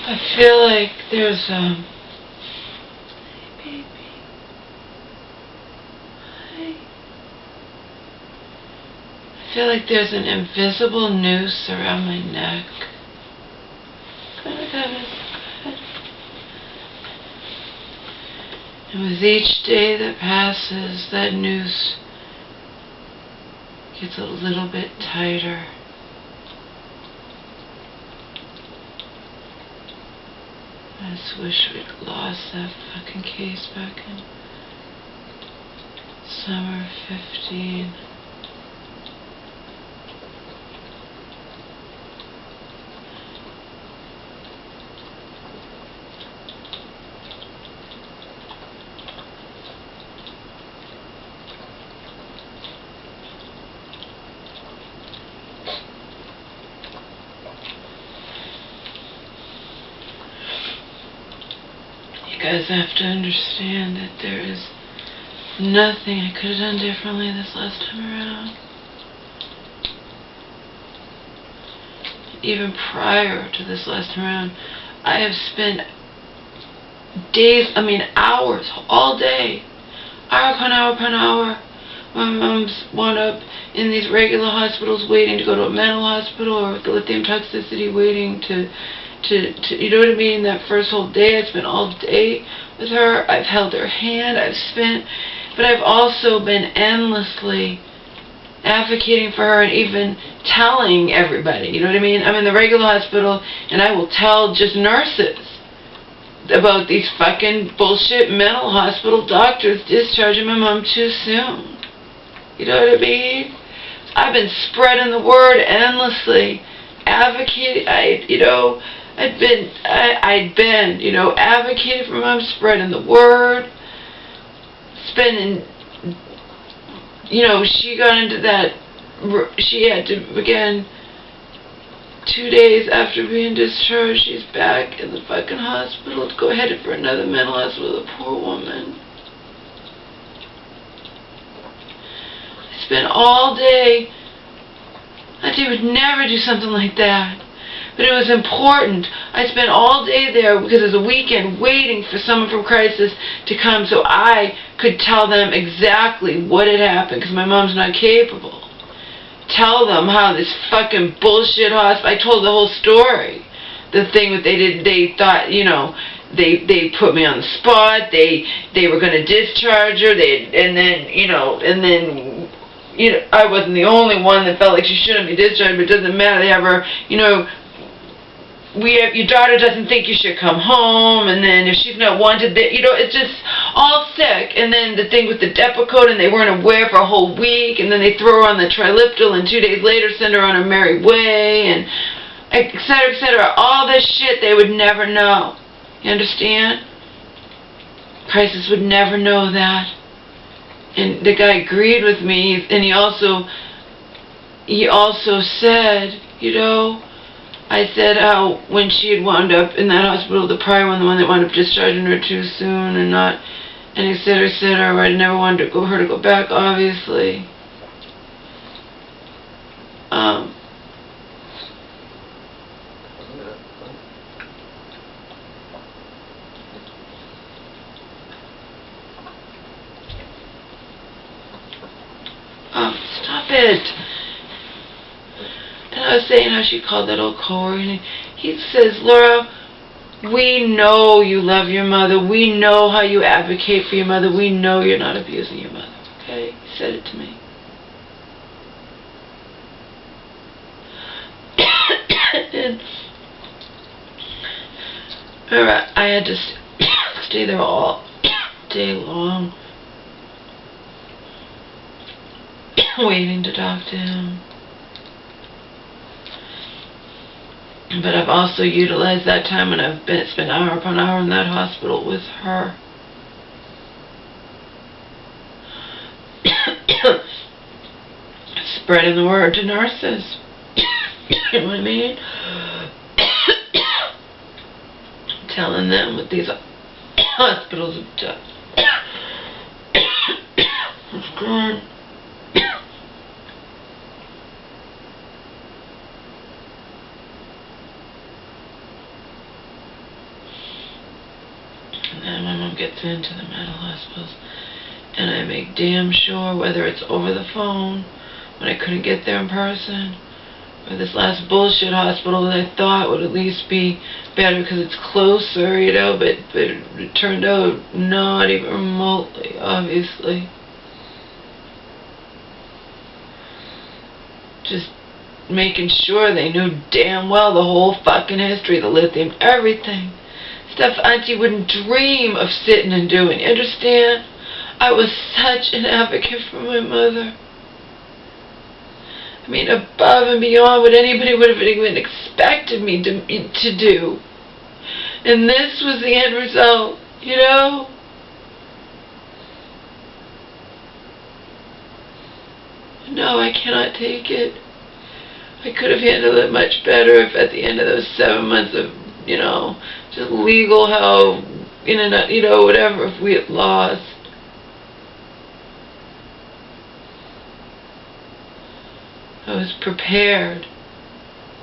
I feel like there's hey baby. Hi. I feel like there's an invisible noose around my neck. And with each day that passes, that noose gets a little bit tighter. I just wish we'd lost that fucking case back in summer 15. You guys have to understand that there is nothing I could have done differently this last time around. Even prior to this last time around, I have spent days, hours, all day, hour upon hour upon hour. My mom's wound up in these regular hospitals waiting to go to a mental hospital, or with the lithium toxicity waiting to you know what I mean? That first whole day, I spent all day with her. I've held her hand, but I've also been endlessly advocating for her and even telling everybody, you know what I mean? I'm in the regular hospital and I will tell just nurses about these fucking bullshit mental hospital doctors discharging my mom too soon. You know what I mean? I've been spreading the word endlessly, advocating, I'd been, advocating for mom, spreading the word, spending, she got into that, she had to, again, 2 days after being discharged, she's back in the fucking hospital to go headed for another mental hospital, the poor woman. I spent all day, I would never do something like that. But it was important. I spent all day there because it was a weekend waiting for someone from Crisis to come so I could tell them exactly what had happened, because my mom's not capable. Tell them how this fucking bullshit hospital, I told the whole story. The thing that they did, they thought, they put me on the spot, they were going to discharge her, I wasn't the only one that felt like she shouldn't be discharged, but it doesn't matter, they have her, your daughter doesn't think you should come home, and then if she's not wanted, it's just all sick. And then the thing with the Depakote, and they weren't aware for a whole week, and then they throw her on the Triliptal, and 2 days later send her on her merry way, and et cetera, all this shit they would never know. You understand? Crisis would never know that. And the guy agreed with me, and he also said, I said how when she had wound up in that hospital, the prior one, the one that wound up discharging her too soon and et cetera, I never wanted her to go back, obviously. Stop it. And I was saying how she called that old coworker, and he says, Laura, we know you love your mother. We know how you advocate for your mother. We know you're not abusing your mother. Okay? He said it to me. And I had to stay there all day long, waiting to talk to him. But I've also utilized that time when I've spent hour upon hour in that hospital with her. Spreading the word to nurses. You know what I mean? Telling them what these hospitals have done. It's good. gets into the mental hospitals. And I make damn sure, whether it's over the phone, when I couldn't get there in person, or this last bullshit hospital that I thought would at least be better because it's closer, you know, but it turned out not even remotely, obviously. Just making sure they knew damn well the whole fucking history, the lithium, everything. Stuff Auntie wouldn't dream of sitting and doing, you understand? I was such an advocate for my mother. I mean, above and beyond what anybody would have even expected me to do. And this was the end result, you know? No, I cannot take it. I could have handled it much better if at the end of those 7 months of, you know, just legal hell, in and out, you know, whatever, if we had lost. I was prepared.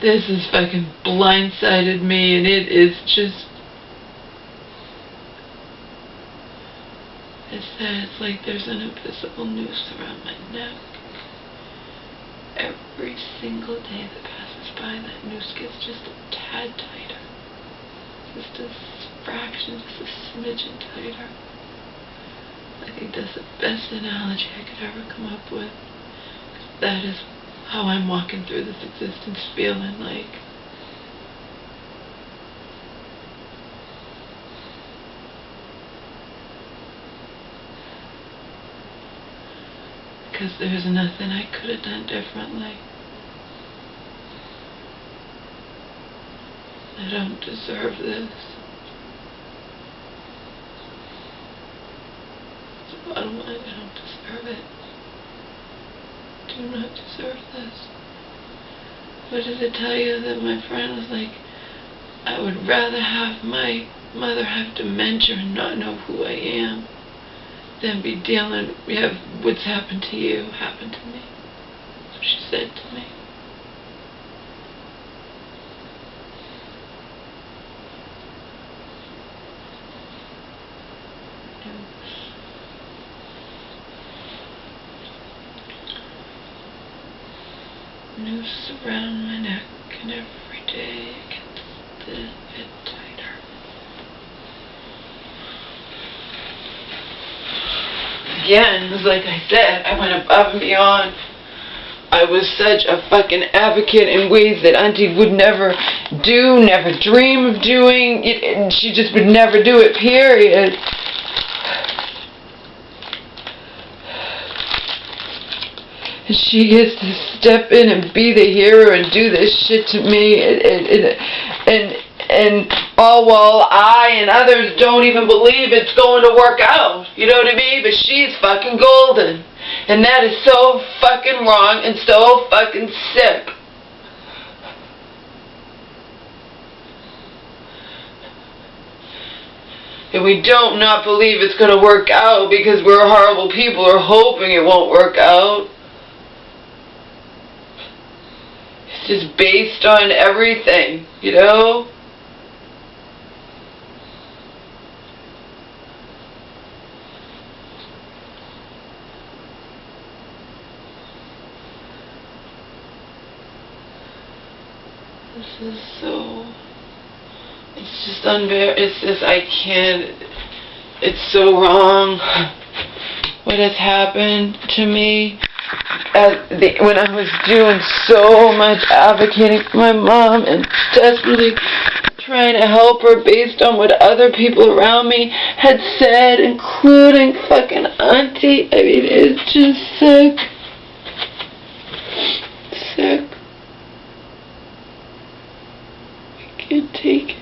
This has fucking blindsided me, and it is just... It's like there's an invisible noose around my neck. Every single day that passes by, that noose gets just a tad tighter. Just a fraction, just a smidgen tighter. I think that's the best analogy I could ever come up with. That is how I'm walking through this existence, feeling like. Because there's nothing I could have done differently. I don't deserve this. It's the bottom line, I don't deserve it. I do not deserve this. What did it tell you that my friend was like, I would rather have my mother have dementia and not know who I am than be dealing, have what's happened to you happen to me. That's what she said to me. Noose around my neck, and every day it gets a bit tighter. Again, like I said, I went above and beyond. I was such a fucking advocate in ways that Auntie would never do, never dream of doing. She just would never do it, period. And she gets to step in and be the hero and do this shit to me, and all while I and others don't even believe it's going to work out. You know what I mean? But she's fucking golden. And that is so fucking wrong and so fucking sick. And we don't not believe it's going to work out because we're horrible people or hoping it won't work out. It's just based on everything, you know? This is so... It's just it's just, I can't... It's so wrong what has happened to me. When I was doing so much advocating for my mom and desperately trying to help her based on what other people around me had said, including fucking Auntie. I mean, it's just sick. Sick. I can't take it.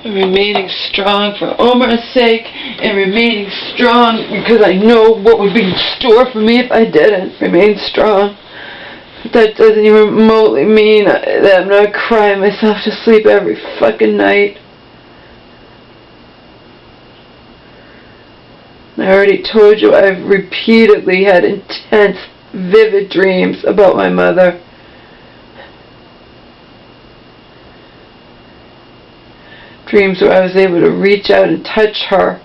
and remaining strong for Omar's sake, and remaining strong because I know what would be in store for me if I didn't remain strong. But that doesn't even remotely mean that I'm not crying myself to sleep every fucking night. I already told you I've repeatedly had intense, vivid dreams about my mother. Dreams where I was able to reach out and touch her.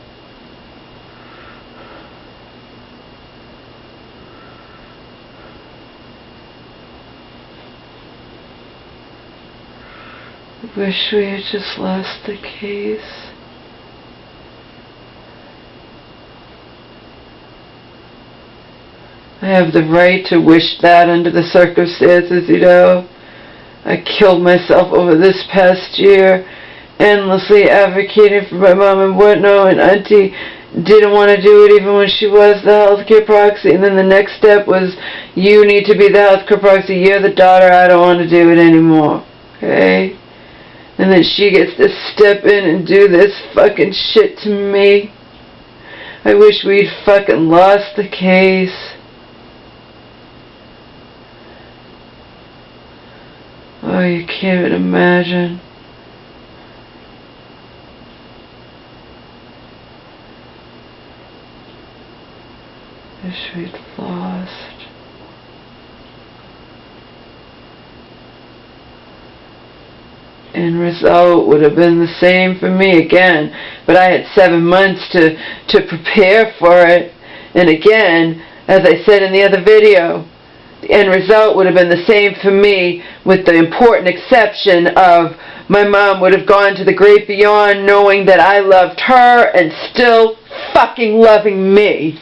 I wish we had just lost the case. I have the right to wish that under the circumstances, you know. I killed myself over this past year, endlessly advocating for my mom and whatnot, and Auntie didn't want to do it even when she was the healthcare proxy, and then the next step was, you need to be the healthcare proxy, you're the daughter, I don't want to do it anymore, okay? And then she gets to step in and do this fucking shit to me. I wish we'd fucking lost the case. Oh, you can't even imagine. Wish we'd lost. End result would have been the same for me again, but I had 7 months to prepare for it. And again, as I said in the other video, the end result would have been the same for me, with the important exception of my mom would have gone to the great beyond knowing that I loved her and still fucking loving me.